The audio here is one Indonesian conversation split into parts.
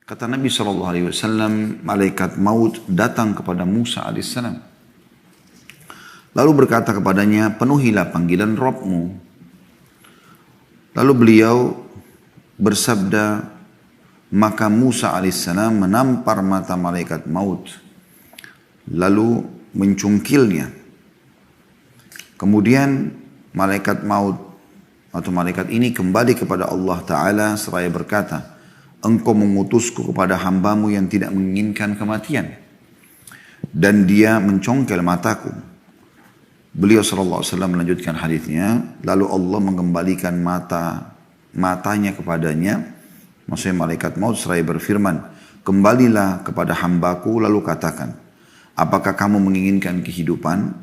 Kata Nabi SAW, malaikat maut datang kepada Musa AS. Lalu berkata kepadanya, penuhilah panggilan Rabbmu. Lalu beliau bersabda, maka Musa AS menampar mata malaikat maut, lalu mencungkilnya. Kemudian malaikat maut atau malaikat ini kembali kepada Allah Ta'ala seraya berkata, engkau mengutusku kepada hambamu yang tidak menginginkan kematian. Dan dia mencongkel mataku. Beliau SAW melanjutkan hadisnya, lalu Allah mengembalikan matanya kepadanya, maksudnya malaikat maut seraya berfirman, kembalilah kepada hambaku lalu katakan, apakah kamu menginginkan kehidupan?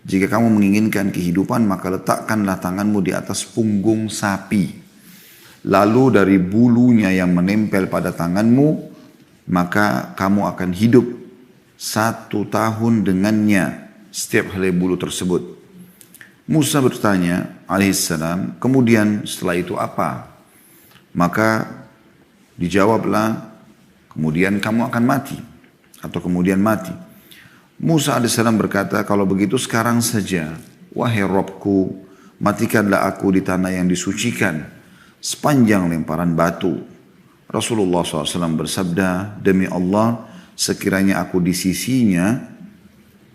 Jika kamu menginginkan kehidupan, maka letakkanlah tanganmu di atas punggung sapi. Lalu dari bulunya yang menempel pada tanganmu, maka kamu akan hidup 1 tahun dengannya setiap helai bulu tersebut. Musa bertanya alaihissalam, kemudian setelah itu apa? Maka dijawablah, kemudian kamu akan mati atau kemudian mati. Musa alaihissalam berkata, kalau begitu sekarang saja, wahai Rabbku, matikanlah aku di tanah yang disucikan sepanjang lemparan batu. Rasulullah SAW bersabda, demi Allah, sekiranya aku di sisinya,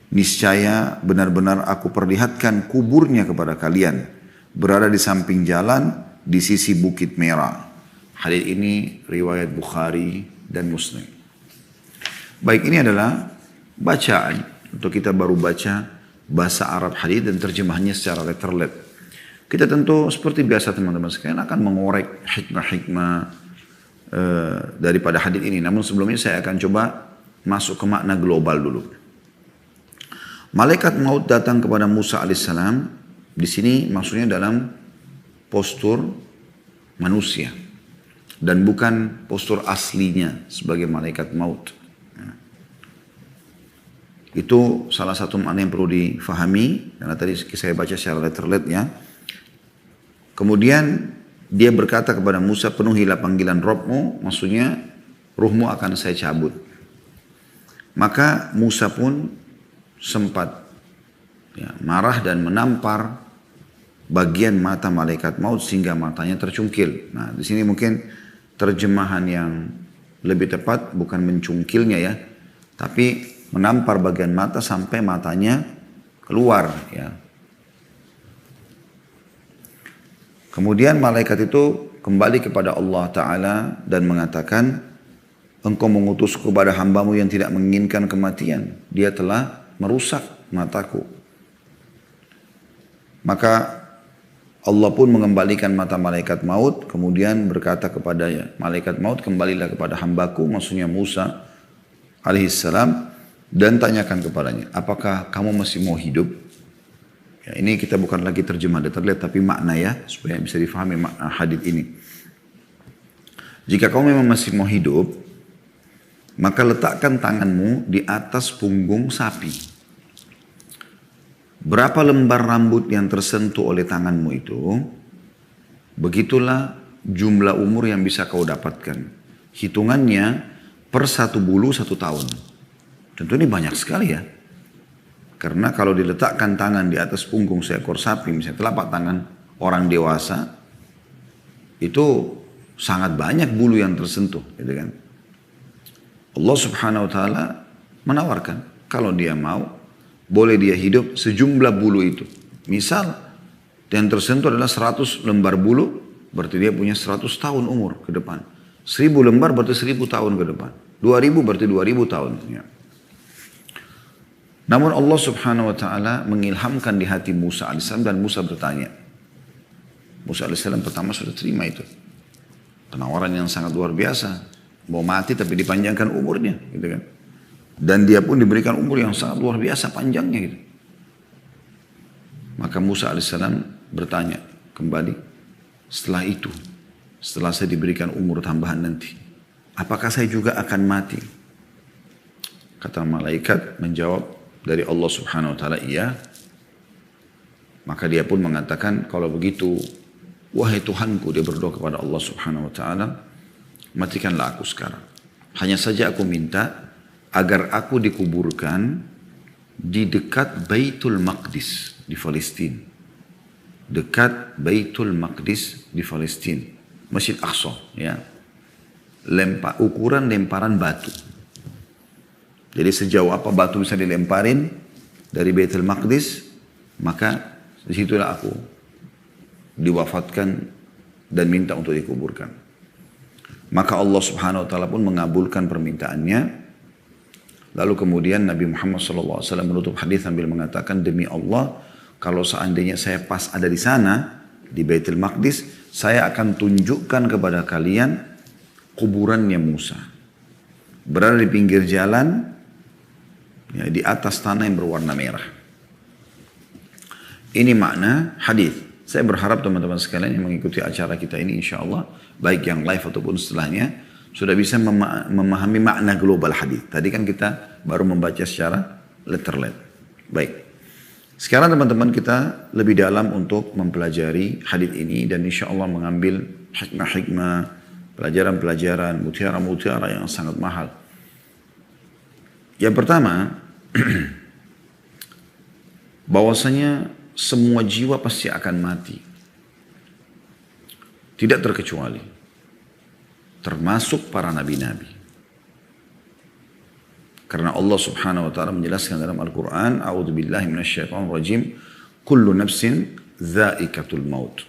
niscaya benar-benar aku perlihatkan kuburnya kepada kalian, berada di samping jalan di sisi Bukit Merah. Hadis ini riwayat Bukhari dan Muslim. Baik, ini adalah bacaan untuk kita baru baca bahasa Arab hadis dan terjemahannya secara letterlet. Kita tentu seperti biasa teman-teman sekalian akan mengorek hikmah-hikmah daripada hadis ini. Namun sebelumnya saya akan coba masuk ke makna global dulu. Malaikat maut datang kepada Musa alaihissalam. Di sini maksudnya dalam postur manusia dan bukan postur aslinya sebagai malaikat maut. Itu salah satu makna yang perlu difahami karena tadi saya baca secara letterlet ya. Kemudian dia berkata kepada Musa, penuhilah panggilan Rabbmu, maksudnya ruhmu akan saya cabut. Maka Musa pun sempat marah dan menampar bagian mata malaikat maut sehingga matanya tercungkil. Nah, di sini mungkin terjemahan yang lebih tepat bukan mencungkilnya ya, tapi menampar bagian mata sampai matanya keluar ya. Kemudian malaikat itu kembali kepada Allah Ta'ala dan mengatakan, engkau mengutusku kepada hambamu yang tidak menginginkan kematian. Dia telah merusak mataku. Maka Allah pun mengembalikan mata malaikat maut, kemudian berkata kepada malaikat maut, kembalilah kepada hambaku, maksudnya Musa alaihissalam, dan tanyakan kepadanya, apakah kamu masih mau hidup? Ya, ini kita bukan lagi terjemah terlihat tapi makna ya, supaya bisa difahami makna hadis ini. Jika kamu memang masih mau hidup, maka letakkan tanganmu di atas punggung sapi. Berapa lembar rambut yang tersentuh oleh tanganmu itu, begitulah jumlah umur yang bisa kau dapatkan. Hitungannya per 1 bulu 1 tahun. Tentu ini banyak sekali ya. Karena kalau diletakkan tangan di atas punggung seekor sapi, misalnya telapak tangan orang dewasa, itu sangat banyak bulu yang tersentuh. Gitu kan. Allah Subhanahu Wa Taala menawarkan, kalau dia mau, boleh dia hidup sejumlah bulu itu. Misal, yang tersentuh adalah 100 lembar bulu, berarti dia punya 100 tahun umur ke depan. 1000 lembar berarti 1000 tahun ke depan. 2000 berarti 2000 tahun. Ya. Namun Allah Subhanahu Wa Taala mengilhamkan di hati Musa alaihissalam dan Musa bertanya. Musa alaihissalam pertama sudah terima itu. Penawaran yang sangat luar biasa. Mau mati tapi dipanjangkan umurnya. Gitu kan. Dan dia pun diberikan umur yang sangat luar biasa panjangnya. Gitu. Maka Musa alaihissalam bertanya kembali. Setelah itu, setelah saya diberikan umur tambahan nanti, apakah saya juga akan mati? Kata malaikat menjawab dari Allah Subhanahu Wa Taala, iya. Maka dia pun mengatakan, kalau begitu, wahai Tuhanku, dia berdoa kepada Allah Subhanahu Wa Taala, matikanlah aku sekarang. Hanya saja aku minta agar aku dikuburkan di dekat Baitul Maqdis di Palestina. Dekat Baitul Maqdis di Palestina. Masjid Aqsa, ya. Ukuran lemparan batu. Jadi sejauh apa batu bisa dilemparin dari Baitul Maqdis, maka disitulah aku diwafatkan dan minta untuk dikuburkan. Maka Allah Subhanahu wa taala pun mengabulkan permintaannya. Lalu kemudian Nabi Muhammad SAW menutup hadis sambil mengatakan, demi Allah, kalau seandainya saya pas ada di sana, di Baitul Maqdis, saya akan tunjukkan kepada kalian kuburannya Musa. Berada di pinggir jalan, ya, di atas tanah yang berwarna merah. Ini makna hadis. Saya berharap teman-teman sekalian yang mengikuti acara kita ini, insya Allah, baik yang live ataupun setelahnya, sudah bisa memahami makna global hadis. Tadi kan kita baru membaca secara letter-letter. Baik. Sekarang teman-teman kita lebih dalam untuk mempelajari hadis ini dan insya Allah mengambil hikmah-hikmah, pelajaran-pelajaran, mutiara-mutiara yang sangat mahal. Yang pertama, bahwasanya semua jiwa pasti akan mati. Tidak terkecuali. Termasuk para nabi-nabi. Karena Allah Subhanahu wa taala menjelaskan dalam Al-Qur'an, a'udzubillahi minasyaitonir rajim, kullu nafsin dha'iqatul maut.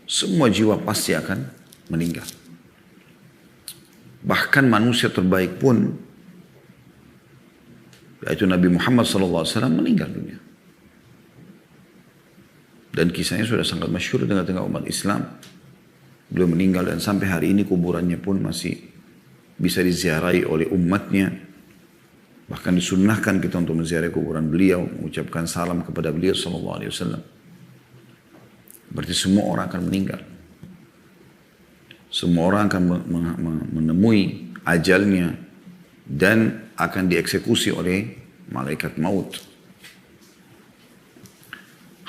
Semua jiwa pasti akan meninggal. Bahkan manusia terbaik pun, yaitu Nabi Muhammad SAW, meninggal dunia. Dan kisahnya sudah sangat masyhur di tengah-tengah umat Islam. Beliau meninggal dan sampai hari ini kuburannya pun masih bisa diziarahi oleh umatnya. Bahkan disunnahkan kita untuk menziarahi kuburan beliau, mengucapkan salam kepada beliau SAW. Berarti semua orang akan meninggal. Semua orang akan menemui ajalnya dan akan dieksekusi oleh malaikat maut.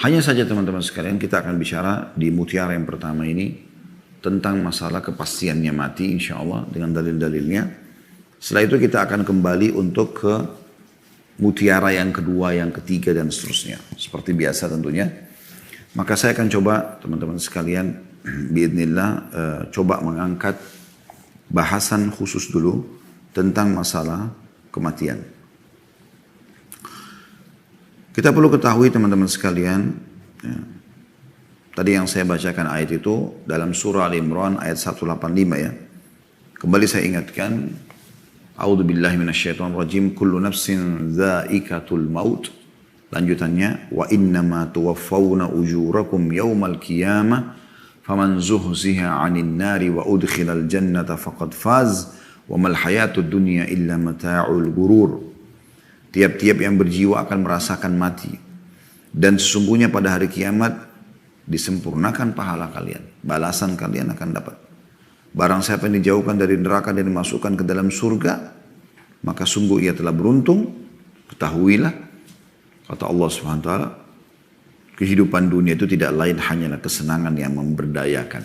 Hanya saja teman-teman sekalian, kita akan bicara di mutiara yang pertama ini tentang masalah kepastiannya mati, insya Allah dengan dalil-dalilnya. Setelah itu kita akan kembali untuk ke mutiara yang kedua, yang ketiga dan seterusnya. Seperti biasa tentunya. Maka saya akan coba teman-teman sekalian, biidznillah, coba mengangkat bahasan khusus dulu tentang masalah kematian. Kita perlu ketahui teman-teman sekalian, ya, tadi yang saya bacakan ayat itu dalam surah Al-Imran ayat 185 ya. Kembali saya ingatkan, a'udzubillahi minasyaitonirrajim, kullu nafsin dha'iqatul maut. Lanjutannya, wa innama tuwaffawna ujurakum yawmal qiyamah faman zuhziha 'anil nari wa udkhilal jannata faqad faz wa mal hayatud dunya illa mata'ul ghurur. Tiap-tiap yang berjiwa akan merasakan mati, dan sesungguhnya pada hari kiamat disempurnakan pahala kalian, balasan kalian akan dapat. Barang siapa yang dijauhkan dari neraka dan dimasukkan ke dalam surga, maka sungguh ia telah beruntung. Ketahuilah, kata Allah Subhanahu wa taala, kehidupan dunia itu tidak lain hanyalah kesenangan yang memberdayakan.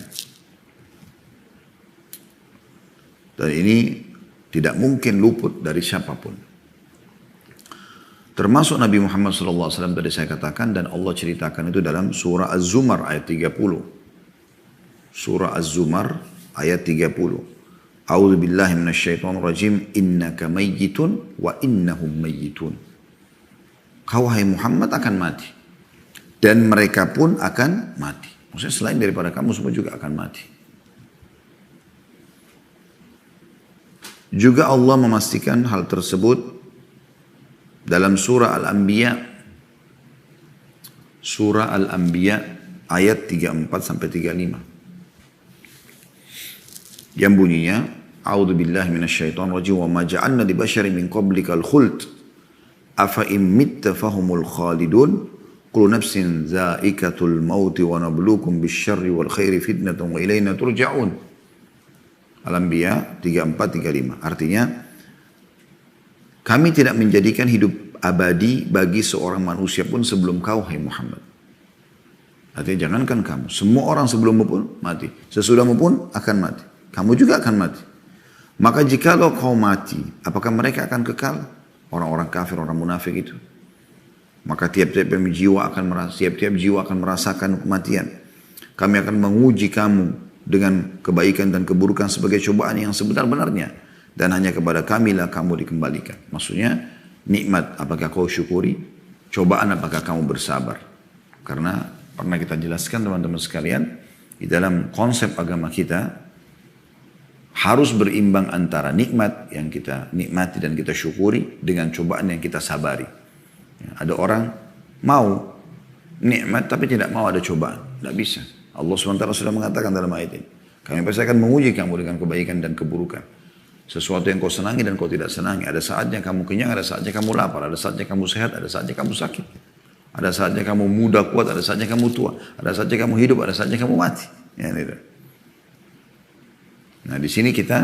Dan ini tidak mungkin luput dari siapapun. Termasuk Nabi Muhammad SAW tadi saya katakan, dan Allah ceritakan itu dalam surah Az-Zumar ayat 30. Surah Az-Zumar ayat 30. A'udzu billahi minasyaitonir rajim, innaka mayyitun wa innahum mayyitun. Kau hai Muhammad akan mati dan mereka pun akan mati. Maksudnya selain daripada kamu semua juga akan mati. Juga Allah memastikan hal tersebut dalam surah Al-Anbiya, surah Al-Anbiya ayat 34 sampai 35. Yang bunyinya, a'udzu billahi minasyaitonir rajim, wa ma ja'alna li basyarin min qablikal khuld afa in mitta fahumul khalidun kullu nafsin dha'iqatul maut wa nabluukum bisyarri wal khairi fitnatan wa ilaina turja'un. Al-Anbiya 34-35. Artinya, kami tidak menjadikan hidup abadi bagi seorang manusia pun sebelum kau, hai Muhammad. Artinya jangankan kamu, semua orang sebelummu pun mati. Sesudahmu pun akan mati. Kamu juga akan mati. Maka jikalau kau mati, apakah mereka akan kekal? Orang-orang kafir, orang munafik itu. Maka tiap-tiap jiwa akan merasakan kematian. Kami akan menguji kamu dengan kebaikan dan keburukan sebagai cobaan yang sebenar-benarnya. Dan hanya kepada kamilah kamu dikembalikan. Maksudnya, nikmat apakah kau syukuri? Cobaan apakah kamu bersabar? Karena pernah kita jelaskan teman-teman sekalian, di dalam konsep agama kita, harus berimbang antara nikmat yang kita nikmati dan kita syukuri dengan cobaan yang kita sabari. Ada orang mau nikmat tapi tidak mau ada cobaan. Tidak bisa. Allah SWT sudah mengatakan dalam ayat ini. Kami pasti akan menguji kamu dengan kebaikan dan keburukan. Sesuatu yang kau senangi dan kau tidak senangi. Ada saatnya kamu kenyang, ada saatnya kamu lapar. Ada saatnya kamu sehat, ada saatnya kamu sakit. Ada saatnya kamu muda kuat, ada saatnya kamu tua. Ada saatnya kamu hidup, ada saatnya kamu mati. Ya, nah di sini kita,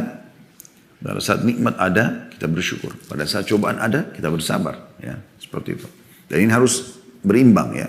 pada saat nikmat ada, kita bersyukur. Pada saat cobaan ada, kita bersabar. Ya, seperti itu. Dan ini harus berimbang ya.